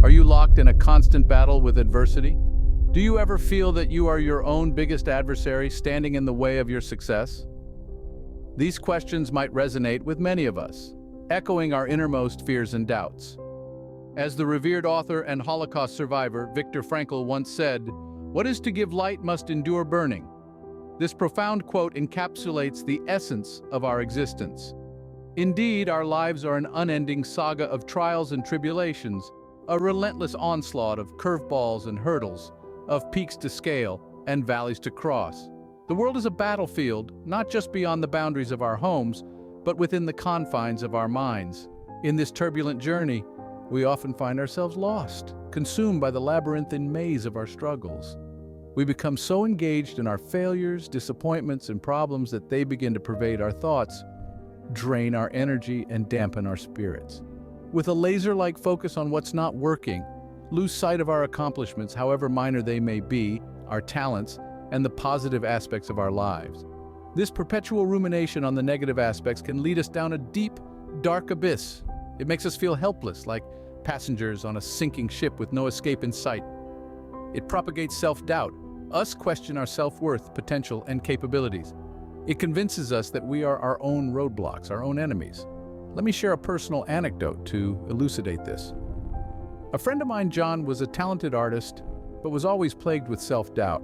Are you locked in a constant battle with adversity? Do you ever feel that you are your own biggest adversary standing in the way of your success? These questions might resonate with many of us, echoing our innermost fears and doubts. As the revered author and Holocaust survivor Viktor Frankl once said, "What is to give light must endure burning." This profound quote encapsulates the essence of our existence. Indeed, our lives are an unending saga of trials and tribulations, a relentless onslaught of curveballs and hurdles, of peaks to scale and valleys to cross. The world is a battlefield, not just beyond the boundaries of our homes, but within the confines of our minds. In this turbulent journey, we often find ourselves lost, consumed by the labyrinthine maze of our struggles. We become so engaged in our failures, disappointments, and problems that they begin to pervade our thoughts, drain our energy, and dampen our spirits. With a laser-like focus on what's not working, lose sight of our accomplishments, however minor they may be, our talents, and the positive aspects of our lives. This perpetual rumination on the negative aspects can lead us down a deep, dark abyss. It makes us feel helpless, like passengers on a sinking ship with no escape in sight. It propagates self-doubt. Us question our self-worth, potential, and capabilities. It convinces us that we are our own roadblocks, our own enemies. Let me share a personal anecdote to elucidate this. A friend of mine, John, was a talented artist, but was always plagued with self-doubt.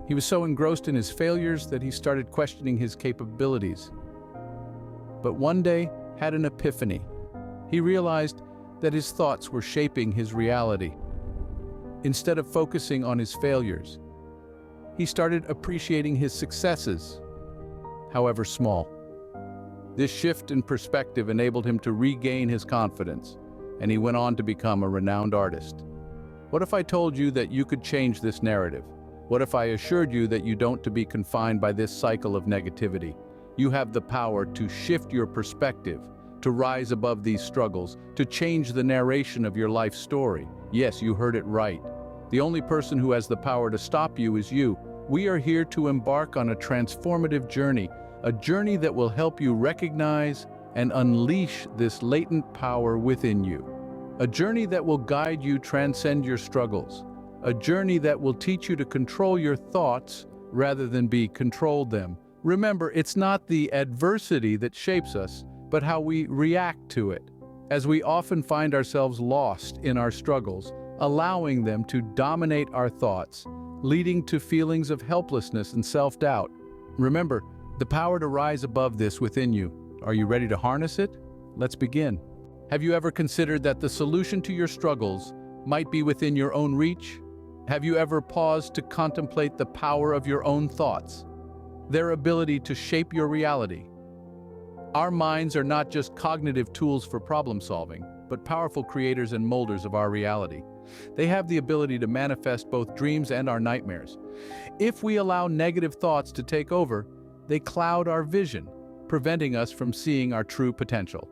He was so engrossed in his failures that he started questioning his capabilities. But one day, had an epiphany. He realized that his thoughts were shaping his reality. Instead of focusing on his failures, he started appreciating his successes, however small. This shift in perspective enabled him to regain his confidence, and he went on to become a renowned artist. What if I told you that you could change this narrative? What if I assured you that you don't to be confined by this cycle of negativity? You have the power to shift your perspective, to rise above these struggles, to change the narration of your life story. Yes, you heard it right. The only person who has the power to stop you is you. We are here to embark on a transformative journey, a journey that will help you recognize and unleash this latent power within you. A journey that will guide you transcend your struggles. A journey that will teach you to control your thoughts rather than be controlled them. Remember, it's not the adversity that shapes us, but how we react to it. As we often find ourselves lost in our struggles, allowing them to dominate our thoughts, leading to feelings of helplessness and self-doubt. Remember, the power to rise above this within you. Are you ready to harness it? Let's begin. Have you ever considered that the solution to your struggles might be within your own reach? Have you ever paused to contemplate the power of your own thoughts, their ability to shape your reality? Our minds are not just cognitive tools for problem solving, but powerful creators and molders of our reality. They have the ability to manifest both dreams and our nightmares. If we allow negative thoughts to take over, they cloud our vision, preventing us from seeing our true potential.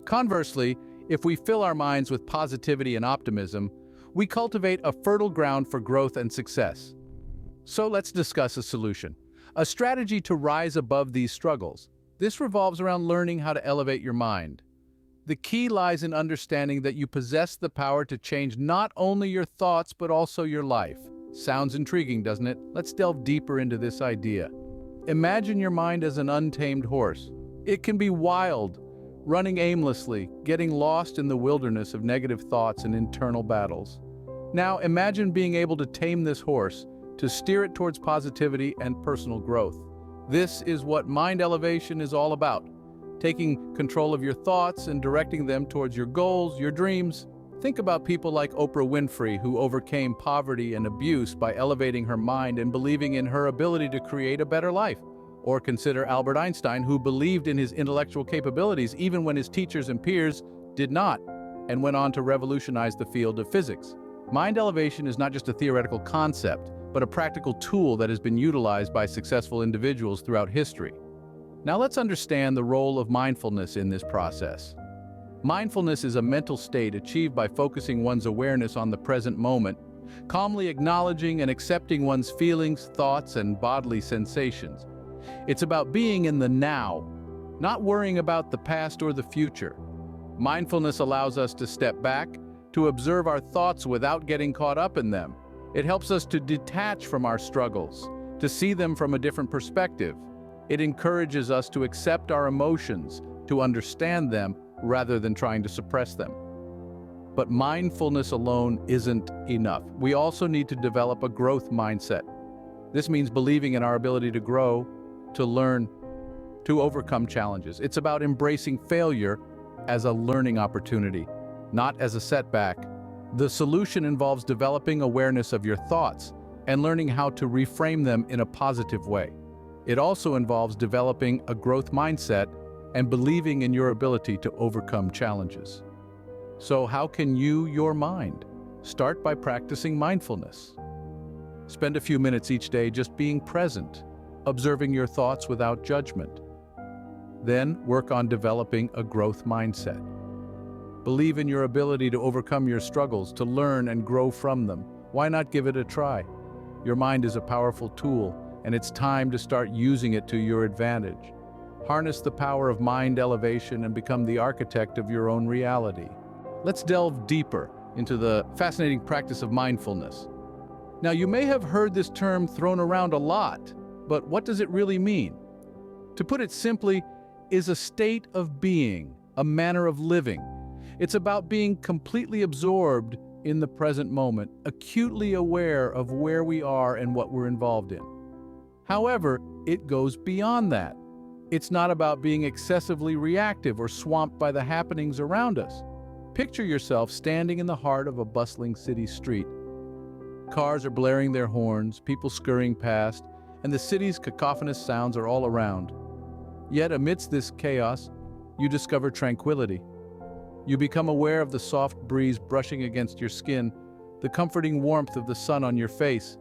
Conversely, if we fill our minds with positivity and optimism, we cultivate a fertile ground for growth and success. So let's discuss a solution, a strategy to rise above these struggles. This revolves around learning how to elevate your mind. The key lies in understanding that you possess the power to change not only your thoughts, but also your life. Sounds intriguing, doesn't it? Let's delve deeper into this idea. Imagine your mind as an untamed horse. It can be wild, running aimlessly, getting lost in the wilderness of negative thoughts and internal battles. Now imagine being able to tame this horse, to steer it towards positivity and personal growth. This is what mind elevation is all about. Taking control of your thoughts and directing them towards your goals, your dreams. Think about people like Oprah Winfrey, who overcame poverty and abuse by elevating her mind and believing in her ability to create a better life. Or consider Albert Einstein, who believed in his intellectual capabilities even when his teachers and peers did not, and went on to revolutionize the field of physics. Mind elevation is not just a theoretical concept, but a practical tool that has been utilized by successful individuals throughout history. Now let's understand the role of mindfulness in this process. Mindfulness is a mental state achieved by focusing one's awareness on the present moment, calmly acknowledging and accepting one's feelings, thoughts, and bodily sensations. It's about being in the now, not worrying about the past or the future. Mindfulness allows us to step back, to observe our thoughts without getting caught up in them. It helps us to detach from our struggles, to see them from a different perspective. It encourages us to accept our emotions, to understand them rather than trying to suppress them. But mindfulness alone isn't enough. We also need to develop a growth mindset. This means believing in our ability to grow, to learn, to overcome challenges. It's about embracing failure as a learning opportunity, not as a setback. The solution involves developing awareness of your thoughts and learning how to reframe them in a positive way. It also involves developing a growth mindset and believing in your ability to overcome challenges. So how can your mind? Start by practicing mindfulness. Spend a few minutes each day just being present, observing your thoughts without judgment. Then work on developing a growth mindset. Believe in your ability to overcome your struggles, to learn and grow from them. Why not give it a try? Your mind is a powerful tool, and it's time to start using it to your advantage. Harness the power of mind elevation and become the architect of your own reality. Let's delve deeper into the fascinating practice of mindfulness. Now, you may have heard this term thrown around a lot, but what does it really mean? To put it simply, is a state of being, a manner of living. It's about being completely absorbed in the present moment, acutely aware of where we are and what we're involved in. However, it goes beyond that. It's not about being excessively reactive or swamped by the happenings around us. Picture yourself standing in the heart of a bustling city street. Cars are blaring their horns, people scurrying past, and the city's cacophonous sounds are all around. Yet amidst this chaos, you discover tranquility. You become aware of the soft breeze brushing against your skin, the comforting warmth of the sun on your face,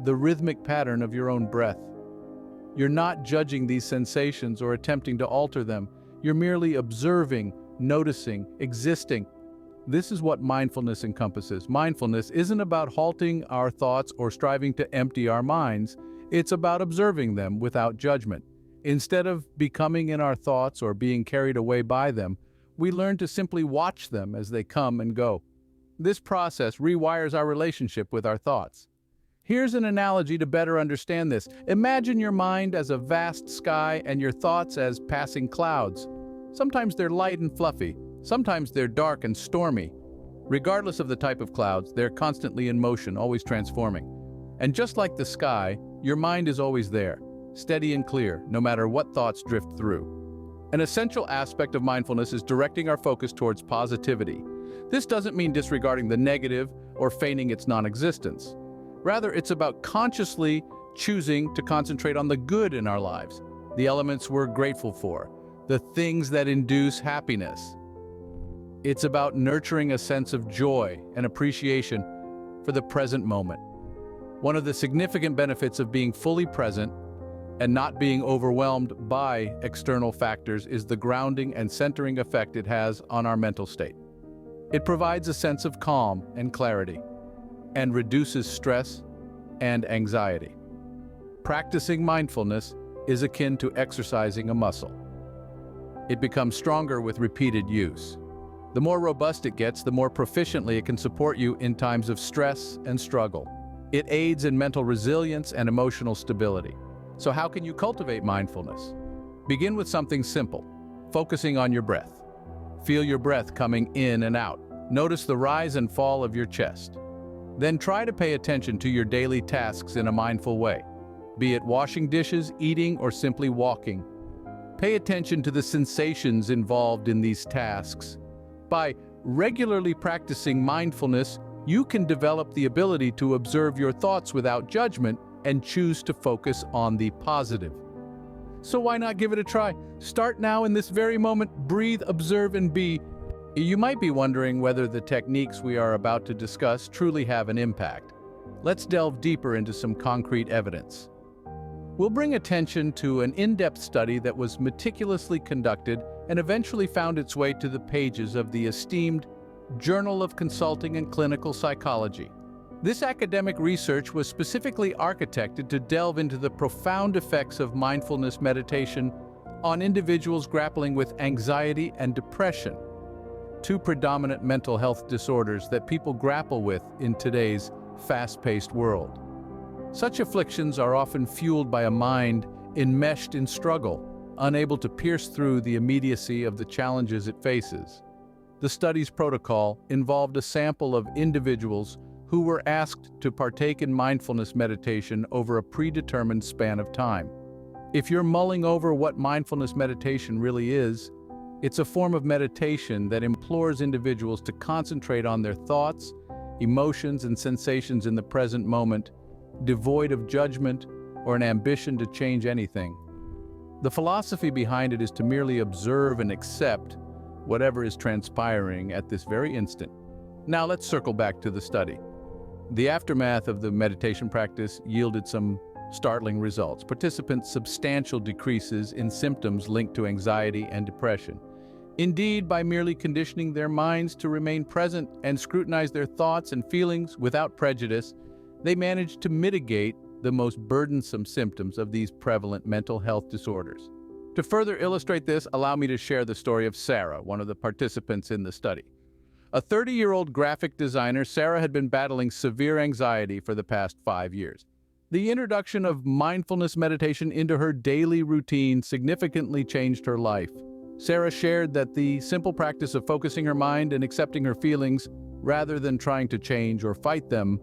the rhythmic pattern of your own breath. You're not judging these sensations or attempting to alter them. You're merely observing, noticing, existing. This is what mindfulness encompasses. Mindfulness isn't about halting our thoughts or striving to empty our minds. It's about observing them without judgment. Instead of becoming in our thoughts or being carried away by them, we learn to simply watch them as they come and go. This process rewires our relationship with our thoughts. Here's an analogy to better understand this. Imagine your mind as a vast sky and your thoughts as passing clouds. Sometimes they're light and fluffy. Sometimes they're dark and stormy. Regardless of the type of clouds, they're constantly in motion, always transforming. And just like the sky, your mind is always there, steady and clear, no matter what thoughts drift through. An essential aspect of mindfulness is directing our focus towards positivity. This doesn't mean disregarding the negative or feigning its non-existence. Rather, it's about consciously choosing to concentrate on the good in our lives, the elements we're grateful for, the things that induce happiness. It's about nurturing a sense of joy and appreciation for the present moment. One of the significant benefits of being fully present and not being overwhelmed by external factors is the grounding and centering effect it has on our mental state. It provides a sense of calm and clarity, and reduces stress and anxiety. Practicing mindfulness is akin to exercising a muscle. It becomes stronger with repeated use. The more robust it gets, the more proficiently it can support you in times of stress and struggle. It aids in mental resilience and emotional stability. So how can you cultivate mindfulness? Begin with something simple, focusing on your breath. Feel your breath coming in and out. Notice the rise and fall of your chest. Then try to pay attention to your daily tasks in a mindful way, be it washing dishes, eating, or simply walking. Pay attention to the sensations involved in these tasks. By regularly practicing mindfulness, you can develop the ability to observe your thoughts without judgment and choose to focus on the positive. So why not give it a try? Start now in this very moment, breathe, observe, and be. You might be wondering whether the techniques we are about to discuss truly have an impact. Let's delve deeper into some concrete evidence. We'll bring attention to an in-depth study that was meticulously conducted and eventually found its way to the pages of the esteemed Journal of Consulting and Clinical Psychology. This academic research was specifically architected to delve into the profound effects of mindfulness meditation on individuals grappling with anxiety and depression. two predominant mental health disorders that people grapple with in today's fast-paced world. Such afflictions are often fueled by a mind enmeshed in struggle, unable to pierce through the immediacy of the challenges it faces. The study's protocol involved a sample of individuals who were asked to partake in mindfulness meditation over a predetermined span of time. If you're mulling over what mindfulness meditation really is, it's a form of meditation that implores individuals to concentrate on their thoughts, emotions, and sensations in the present moment, devoid of judgment or an ambition to change anything. The philosophy behind it is to merely observe and accept whatever is transpiring at this very instant. Now let's circle back to the study. The aftermath of the meditation practice yielded some startling results. Participants' substantial decreases in symptoms linked to anxiety and depression. Indeed, by merely conditioning their minds to remain present and scrutinize their thoughts and feelings without prejudice, they managed to mitigate the most burdensome symptoms of these prevalent mental health disorders. To further illustrate this, allow me to share the story of Sarah, one of the participants in the study. A 30-year-old graphic designer, Sarah had been battling severe anxiety for the past 5 years. The introduction of mindfulness meditation into her daily routine significantly changed her life. Sarah shared that the simple practice of focusing her mind and accepting her feelings, rather than trying to change or fight them,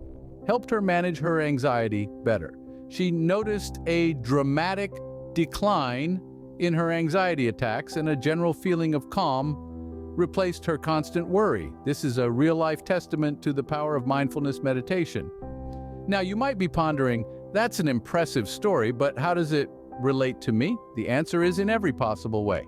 helped her manage her anxiety better. She noticed a dramatic decline in her anxiety attacks, and a general feeling of calm replaced her constant worry. This is a real-life testament to the power of mindfulness meditation. Now, you might be pondering, that's an impressive story, but how does it relate to me? The answer is in every possible way.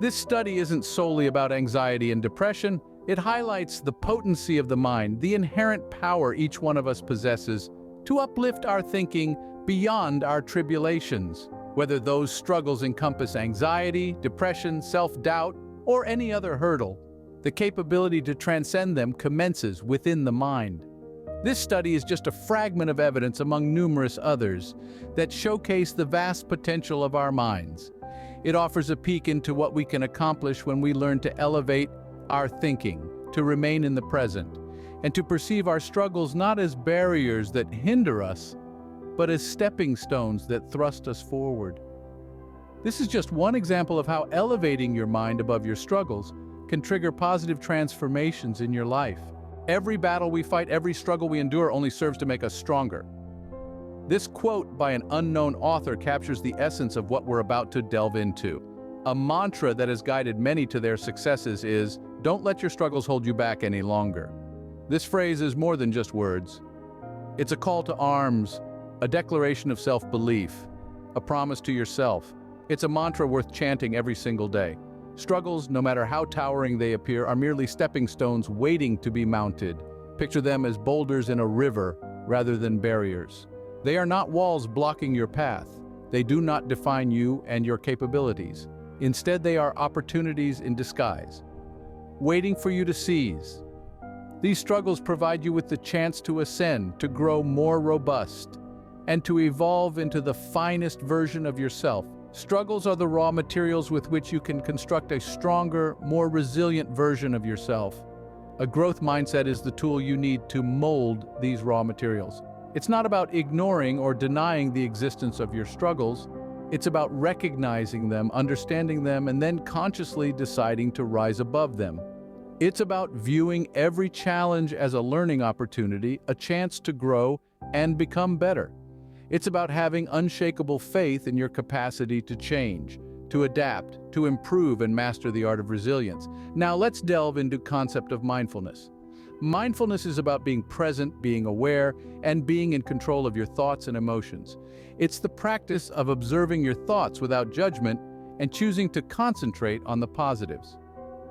This study isn't solely about anxiety and depression. It highlights the potency of the mind, the inherent power each one of us possesses to uplift our thinking beyond our tribulations. Whether those struggles encompass anxiety, depression, self-doubt, or any other hurdle, the capability to transcend them commences within the mind. This study is just a fragment of evidence among numerous others that showcase the vast potential of our minds. It offers a peek into what we can accomplish when we learn to elevate our thinking, to remain in the present, and to perceive our struggles not as barriers that hinder us, but as stepping stones that thrust us forward. This is just one example of how elevating your mind above your struggles can trigger positive transformations in your life. Every battle we fight, every struggle we endure only serves to make us stronger. This quote by an unknown author captures the essence of what we're about to delve into. A mantra that has guided many to their successes is, "Don't let your struggles hold you back any longer." This phrase is more than just words. It's a call to arms, a declaration of self-belief, a promise to yourself. It's a mantra worth chanting every single day. Struggles, no matter how towering they appear, are merely stepping stones waiting to be mounted. Picture them as boulders in a river rather than barriers. They are not walls blocking your path. They do not define you and your capabilities. Instead, they are opportunities in disguise, waiting for you to seize. These struggles provide you with the chance to ascend, to grow more robust, and to evolve into the finest version of yourself. Struggles are the raw materials with which you can construct a stronger, more resilient version of yourself. A growth mindset is the tool you need to mold these raw materials. It's not about ignoring or denying the existence of your struggles. It's about recognizing them, understanding them, and then consciously deciding to rise above them. It's about viewing every challenge as a learning opportunity, a chance to grow and become better. It's about having unshakable faith in your capacity to change, to adapt, to improve and master the art of resilience. Now let's delve into the concept of mindfulness. Mindfulness is about being present, being aware, and being in control of your thoughts and emotions. It's the practice of observing your thoughts without judgment and choosing to concentrate on the positives.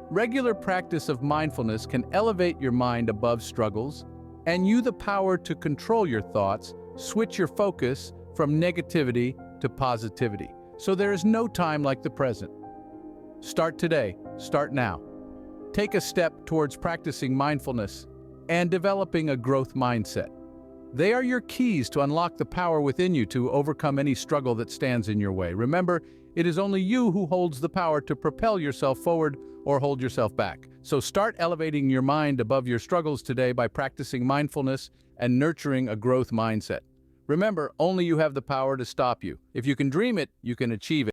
Regular practice of mindfulness can elevate your mind above struggles and you the power to control your thoughts, switch your focus from negativity to positivity. So there is no time like the present. Start today, start now. Take a step towards practicing mindfulness and developing a growth mindset. They are your keys to unlock the power within you to overcome any struggle that stands in your way. Remember, it is only you who holds the power to propel yourself forward or hold yourself back. So start elevating your mind above your struggles today by practicing mindfulness and nurturing a growth mindset. Remember, only you have the power to stop you. If you can dream it, you can achieve it.